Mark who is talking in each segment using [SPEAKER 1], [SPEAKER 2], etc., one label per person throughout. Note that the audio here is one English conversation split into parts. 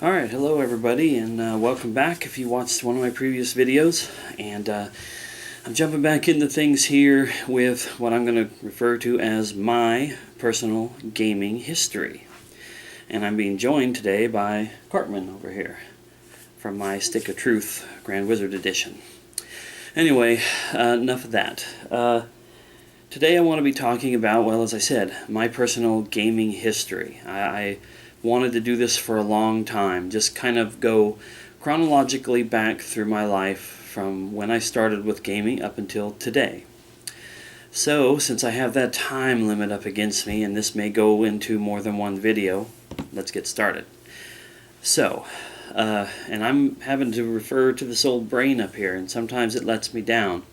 [SPEAKER 1] Alright, hello everybody, and welcome back if you watched one of my previous videos. And I'm jumping back into things here with what I'm going to refer to as my personal gaming history. And I'm being joined today by Cartman over here from my Stick of Truth Grand Wizard Edition. Anyway, enough of that. Today I want to be talking about, well, as I said, my personal gaming history. I wanted to do this for a long time, just kind of go chronologically back through my life from when I started with gaming up until today. So, since I have that time limit up against me, and this may go into more than one video, let's get started. So, and I'm having to refer to this old brain up here, and sometimes it lets me down.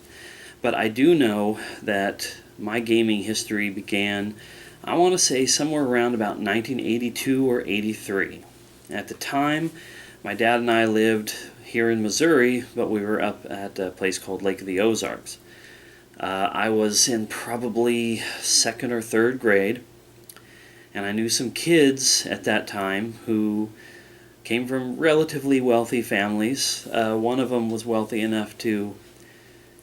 [SPEAKER 1] But I do know that my gaming history began, I want to say, somewhere around about 1982 or 83. At the time, my dad and I lived here in Missouri, but we were up at a place called Lake of the Ozarks. I was in probably second or third grade, and I knew some kids at that time who came from relatively wealthy families. One of them was wealthy enough to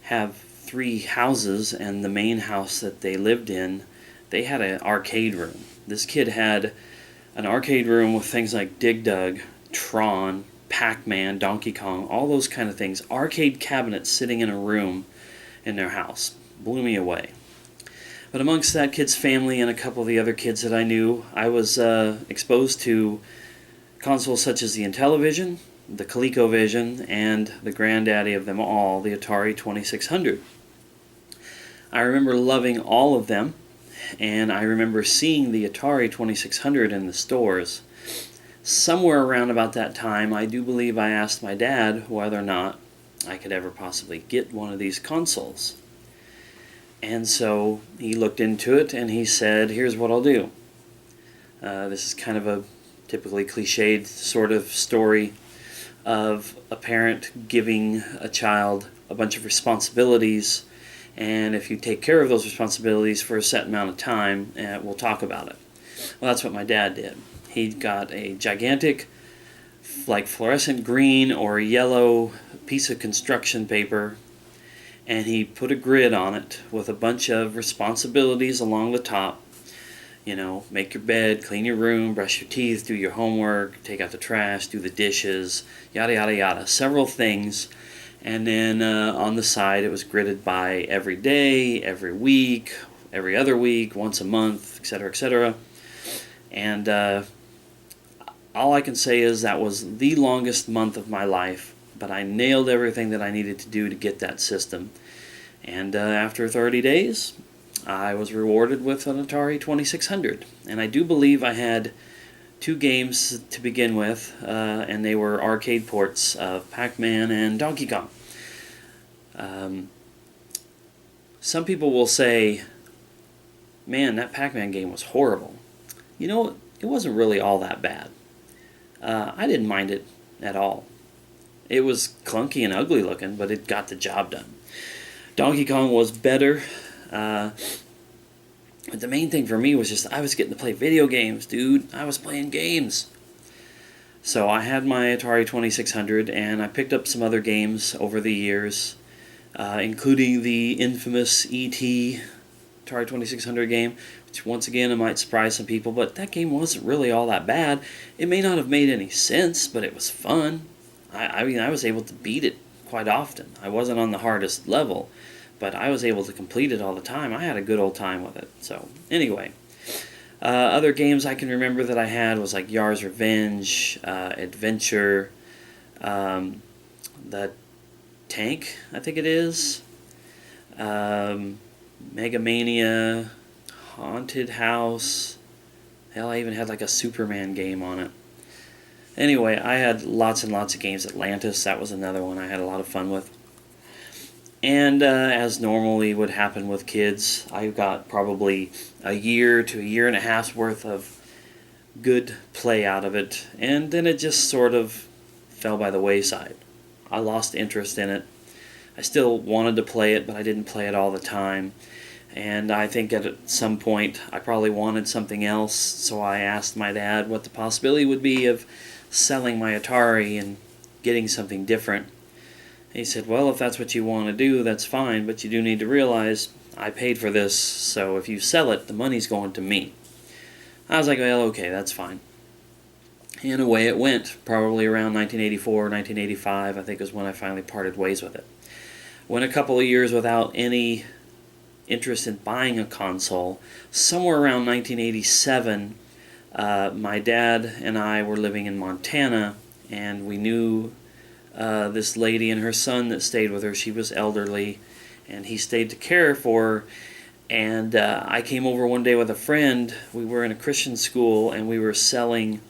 [SPEAKER 1] have 3 houses, and the main house that they lived in, they had an arcade room. This kid had an arcade room with things like Dig Dug, Tron, Pac-Man, Donkey Kong, all those kind of things. Arcade cabinets sitting in a room in their house. Blew me away. But amongst that kid's family and a couple of the other kids that I knew, I was exposed to consoles such as the Intellivision, the ColecoVision, and the granddaddy of them all, the Atari 2600. I remember loving all of them, and I remember seeing the Atari 2600 in the stores. Somewhere around about that time, I do believe I asked my dad whether or not I could ever possibly get one of these consoles. And so he looked into it and he said, here's what I'll do. This is kind of a typically cliched sort of story of a parent giving a child a bunch of responsibilities, and if you take care of those responsibilities for a set amount of time, we'll talk about it. Well, that's what my dad did. He got a gigantic, like fluorescent green or yellow piece of construction paper, and he put a grid on it with a bunch of responsibilities along the top. You know, make your bed, clean your room, brush your teeth, do your homework, take out the trash, do the dishes, yada yada yada. Several things. And then on the side it was gridded by every day, every week, every other week, once a month, etc., etc. And all I can say is that was the longest month of my life, but I nailed everything that I needed to do to get that system. And after 30 days, I was rewarded with an Atari 2600. And I do believe I had 2 games to begin with, and they were arcade ports of Pac-Man and Donkey Kong. Some people will say, man, that Pac-Man game was horrible. You know, it wasn't really all that bad. I didn't mind it at all. It was clunky and ugly looking, but it got the job done. Donkey Kong was better. But the main thing for me was just I was getting to play video games, dude. I was playing games. So I had my Atari 2600, and I picked up some other games over the years, including the infamous E.T. Atari 2600 game, which once again it might surprise some people, but that game wasn't really all that bad. It may not have made any sense, but it was fun. I mean, I was able to beat it quite often. I wasn't on the hardest level, but I was able to complete it all the time. I had a good old time with it. So, anyway. Other games I can remember that I had was like Yar's Revenge, Adventure, the Tank, I think it is, Mega Mania, Haunted House. Hell, I even had like a Superman game on it. Anyway, I had lots and lots of games. Atlantis, that was another one I had a lot of fun with. And as normally would happen with kids, I got probably a year to a year and a half's worth of good play out of it, and then it just sort of fell by the wayside. I lost interest in it. I still wanted to play it, but I didn't play it all the time. And I think at some point I probably wanted something else, so I asked my dad what the possibility would be of selling my Atari and getting something different. He said, well, if that's what you want to do, that's fine, but you do need to realize I paid for this, so if you sell it, the money's going to me. I was like, well, okay, that's fine. And away it went, probably around 1984, 1985, I think is when I finally parted ways with it. Went a couple of years without any interest in buying a console. Somewhere around 1987, my dad and I were living in Montana, and we knew this lady and her son that stayed with her. She was elderly, and he stayed to care for her. And I came over one day with a friend. We were in a Christian school, and we were selling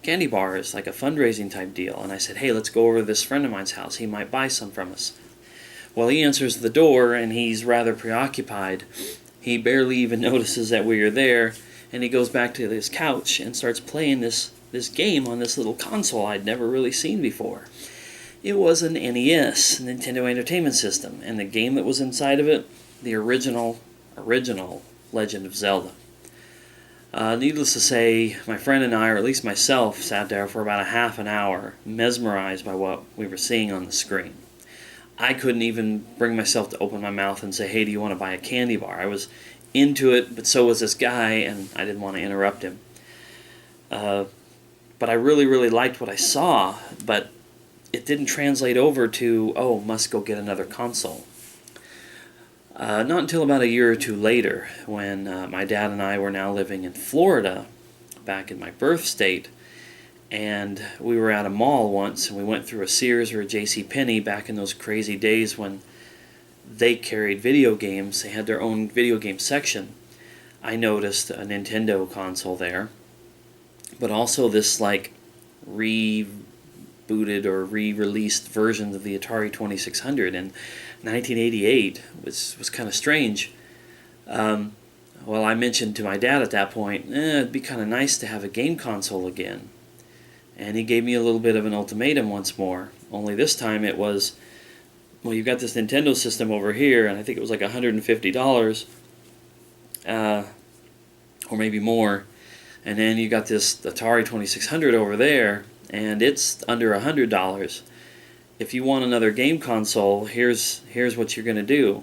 [SPEAKER 1] candy bars, like a fundraising type deal. And I said, hey, let's go over to this friend of mine's house. He might buy some from us. Well, he answers the door, and he's rather preoccupied. He barely even notices that we are there, and he goes back to his couch and starts playing this game on this little console I'd never really seen before. It was an NES, Nintendo Entertainment System, and the game that was inside of it, the original Legend of Zelda. Needless to say, my friend and I, or at least myself, sat there for about a half an hour, mesmerized by what we were seeing on the screen. I couldn't even bring myself to open my mouth and say, hey, do you want to buy a candy bar? I was into it, but so was this guy, and I didn't want to interrupt him. But I really, really liked what I saw, but it didn't translate over to, oh, must go get another console. Not until about a year or two later, when my dad and I were now living in Florida, back in my birth state, and we were at a mall once, and we went through a Sears or a JCPenney back in those crazy days when they carried video games. They had their own video game section. I noticed a Nintendo console there, but also this like rebooted or re-released version of the Atari 2600 in 1988 was kind of strange. Well, I mentioned to my dad at that point, it'd be kind of nice to have a game console again. And he gave me a little bit of an ultimatum once more. Only this time it was, well, you've got this Nintendo system over here, and I think it was like $150, or maybe more. And then you got this Atari 2600 over there, and it's under $100. If you want another game console, here's what you're going to do.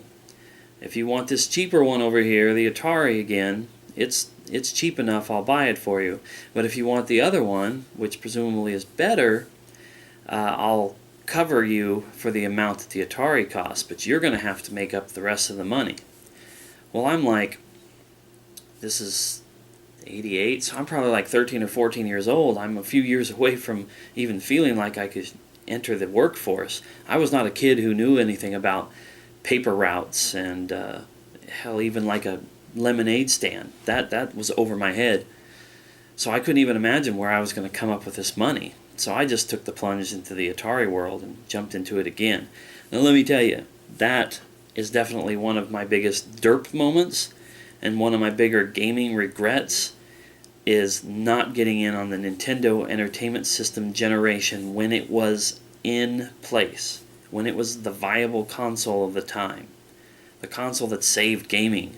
[SPEAKER 1] If you want this cheaper one over here, the Atari again, it's cheap enough, I'll buy it for you. But if you want the other one, which presumably is better, I'll cover you for the amount that the Atari costs, but you're going to have to make up the rest of the money. Well, I'm like, this is 88, so I'm probably like 13 or 14 years old. I'm a few years away from even feeling like I could enter the workforce. I was not a kid who knew anything about paper routes and hell, even like a lemonade stand. That was over my head. So I couldn't even imagine where I was going to come up with this money. So I just took the plunge into the Atari world and jumped into it again. Now let me tell you, that is definitely one of my biggest derp moments, and one of my bigger gaming regrets is not getting in on the Nintendo Entertainment System generation when it was in place, when it was the viable console of the time, the console that saved gaming.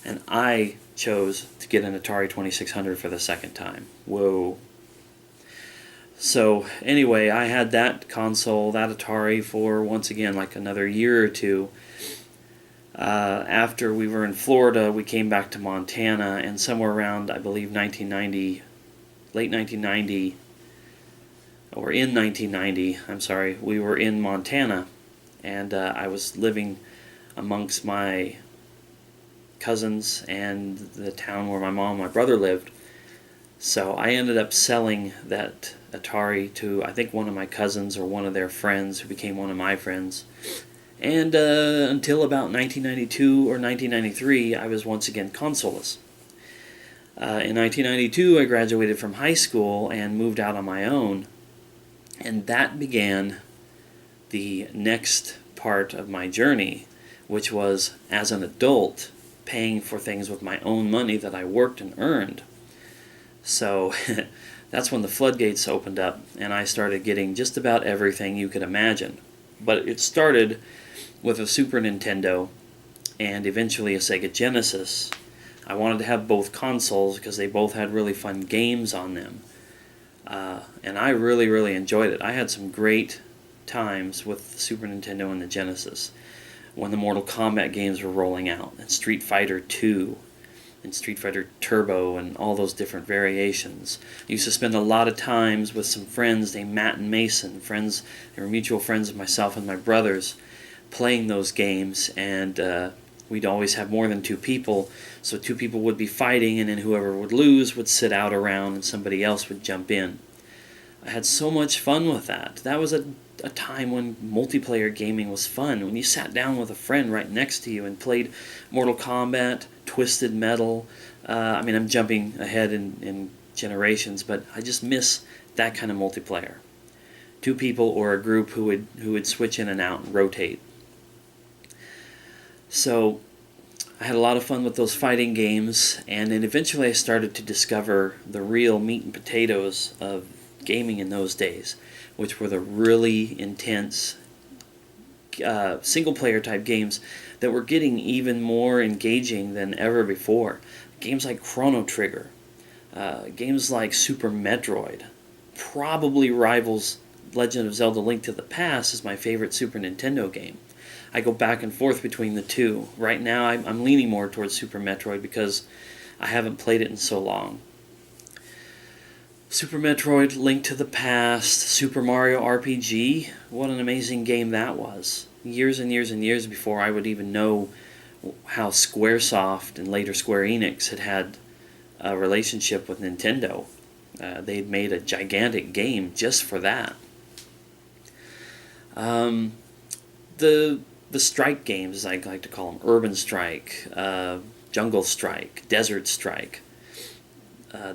[SPEAKER 1] And I chose to get an Atari 2600 for the second time. Whoa. So anyway, I had that console, that Atari, for once again like another year or two. After we were in Florida, we came back to Montana, and somewhere around, I believe, 1990, late 1990, or in 1990, I'm sorry, we were in Montana, and I was living amongst my cousins and the town where my mom and my brother lived. So I ended up selling that Atari to, I think, one of my cousins or one of their friends who became one of my friends. And until about 1992 or 1993, I was once again consoleless. In 1992, I graduated from high school and moved out on my own. And that began the next part of my journey, which was, as an adult, paying for things with my own money that I worked and earned. So that's when the floodgates opened up, and I started getting just about everything you could imagine. But it started with a Super Nintendo and eventually a Sega Genesis. I wanted to have both consoles because they both had really fun games on them. And I really, really enjoyed it. I had some great times with the Super Nintendo and the Genesis when the Mortal Kombat games were rolling out, and Street Fighter 2 and Street Fighter Turbo and all those different variations. I used to spend a lot of times with some friends named Matt and Mason, friends. They were mutual friends of myself and my brothers, playing those games, and we'd always have more than two people, so two people would be fighting, and then whoever would lose would sit out around and somebody else would jump in. I had so much fun with that. That was a time when multiplayer gaming was fun, when you sat down with a friend right next to you and played Mortal Kombat, Twisted Metal. I'm jumping ahead in generations, but I just miss that kind of multiplayer. Two people or a group who would switch in and out and rotate. So I had a lot of fun with those fighting games, and then eventually I started to discover the real meat and potatoes of gaming in those days, which were the really intense single-player type games that were getting even more engaging than ever before. Games like Chrono Trigger, games like Super Metroid, probably rivals Legend of Zelda: Link to the Past as my favorite Super Nintendo game. I go back and forth between the two. Right now I'm leaning more towards Super Metroid because I haven't played it in so long. Super Metroid, Link to the Past, Super Mario RPG, what an amazing game that was. Years and years and years before I would even know how Squaresoft and later Square Enix had a relationship with Nintendo. They'd made a gigantic game just for that. The strike games, as I like to call them, Urban Strike, Jungle Strike, Desert Strike,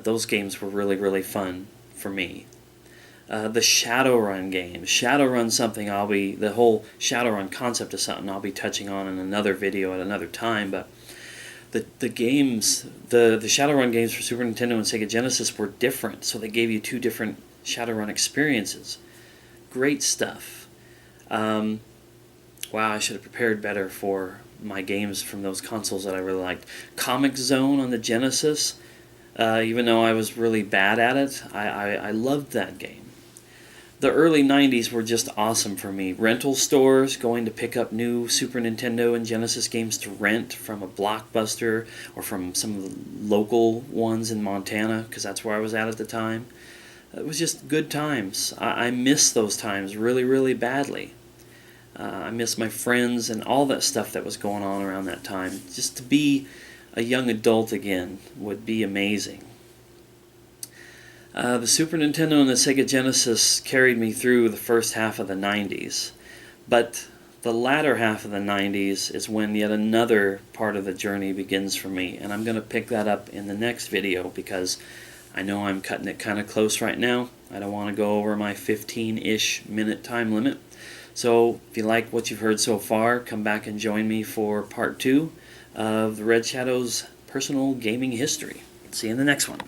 [SPEAKER 1] those games were really, really fun for me. The Shadowrun games. Shadowrun something the whole Shadowrun concept is something I'll be touching on in another video at another time, but the games, the Shadowrun games for Super Nintendo and Sega Genesis were different, so they gave you two different Shadowrun experiences. Great stuff. Wow, I should have prepared better for my games from those consoles that I really liked. Comix Zone on the Genesis, even though I was really bad at it, I loved that game. The early 90s were just awesome for me. Rental stores, going to pick up new Super Nintendo and Genesis games to rent from a Blockbuster or from some of the local ones in Montana, because that's where I was at the time. It was just good times. I miss those times really, really badly. I miss my friends and all that stuff that was going on around that time. Just to be a young adult again would be amazing. The Super Nintendo and the Sega Genesis carried me through the first half of the 90s, but the latter half of the 90s is when yet another part of the journey begins for me, and I'm going to pick that up in the next video because I know I'm cutting it kind of close right now. I don't want to go over my 15-ish minute time limit. So if you like what you've heard so far, come back and join me for part 2 of the Red Shadow's personal gaming history. See you in the next one.